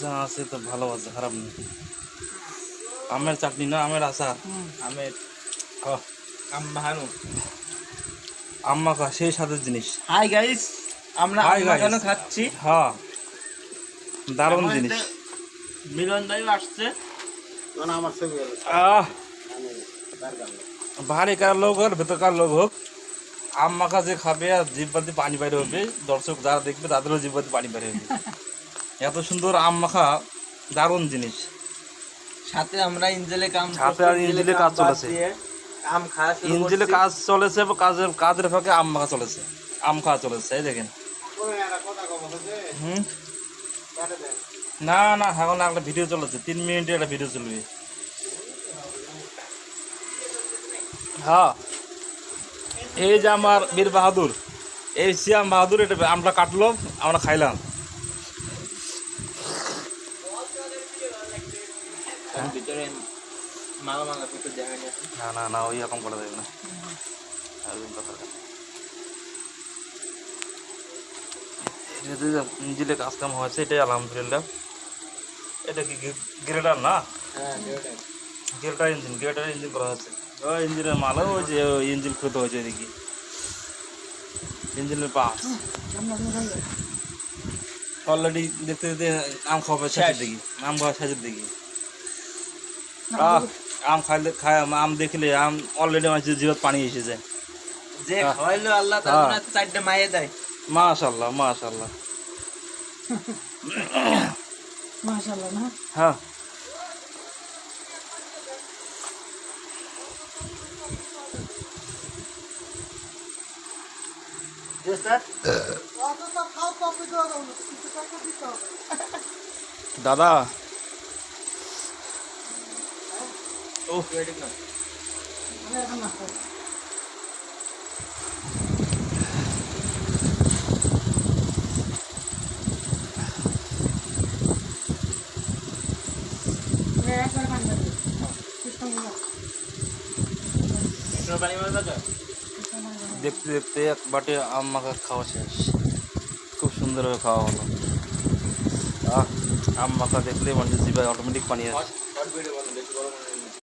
যা আছে তো ভালো আছে, খারাপ নেই। আমের চাটনি না আমের আচার? আমের হ্যাঁ, আম মাখানো। আম মাখা সেই স্বাদের জিনিস। হাই গাইস, আমরা হাই আম গাইস, মাখানো খাচ্ছি। হ্যাঁ দারুণ আমার জিনিস। সাথে মিলন ভাই আসছে। আহ বাহারিকার লোক হোক ভেতরকার লোক হোক, আম মাখা যে খাবে আর জিহ্বাতে পানি বাইরে হবে, দর্শক যারা দেখবে তাদেরও জিহ্বাতে পানি বাইরে হবে। এত সুন্দর আম মাখা, দারুণ জিনিস। সাথে আমরা ইঞ্জেলে কাম সাথে আর ইঞ্জিলে কাজ চলেছে। আম খাওয়া শুরু ইঞ্জিলে করছি। কাজ চলেছে, কাজের ফাঁকে আম মাখা চলেছে, আম খাওয়া চলেছে। এই দেখেন। হুম, না না এখন একটা ভিডিও চলেছে, 3 মিনিটের একটা ভিডিও চলবে। হ্যাঁ, এই যে আমার বীর বাহাদুর, এই সিয়াম বাহাদুর, এটা আমরা কাটলো, আমরা খাইলাম। তার ভিতরে মালা মালা কিছু দেখা যায়। না না না, ওই রকম করা যাবে না, একদম কথার কথা। ইঞ্জিলে কাজ কাম হয়েছে, এটাই আলহামদুলিল্লাহ। এটা কি গ্রেডার না? হ্যাঁ, গ্রেটার ইঞ্জিন করা হয়েছে। ওই ইঞ্জিনের মাল, ওই যে ওই ইঞ্জিন খুঁতে হয়েছে এদিকে, ইঞ্জিনের পাস অলরেডি দেখতে দেখতে আম খাওয়া শেষের দিকে, আম খাওয়া শেষের দিকে। আম খায় আম দেখলে আম অলরেডি আমার জিভে পানি এসে যায়। যে খাওয়াইলো আল্লাহ তার জন্য চারটে মাইয়ে দেয়। মাশাআল্লাহ মাশাআল্লাহ। মাশাআল্লাহ না? হ্যাঁ, যে স্যার দাদা ও ওয়েটিং না। একটু পানি মারবে তো? দেখতে দেখতে এক বাটি আম মাখা খাওয়া শেষ, খুব সুন্দরভাবে খাওয়া হলো। আম মাখা দেখলে মানুষের জিভায় অটোমেটিক পানি আসে। হট ভিডিও বানানো বেশি বড় মনে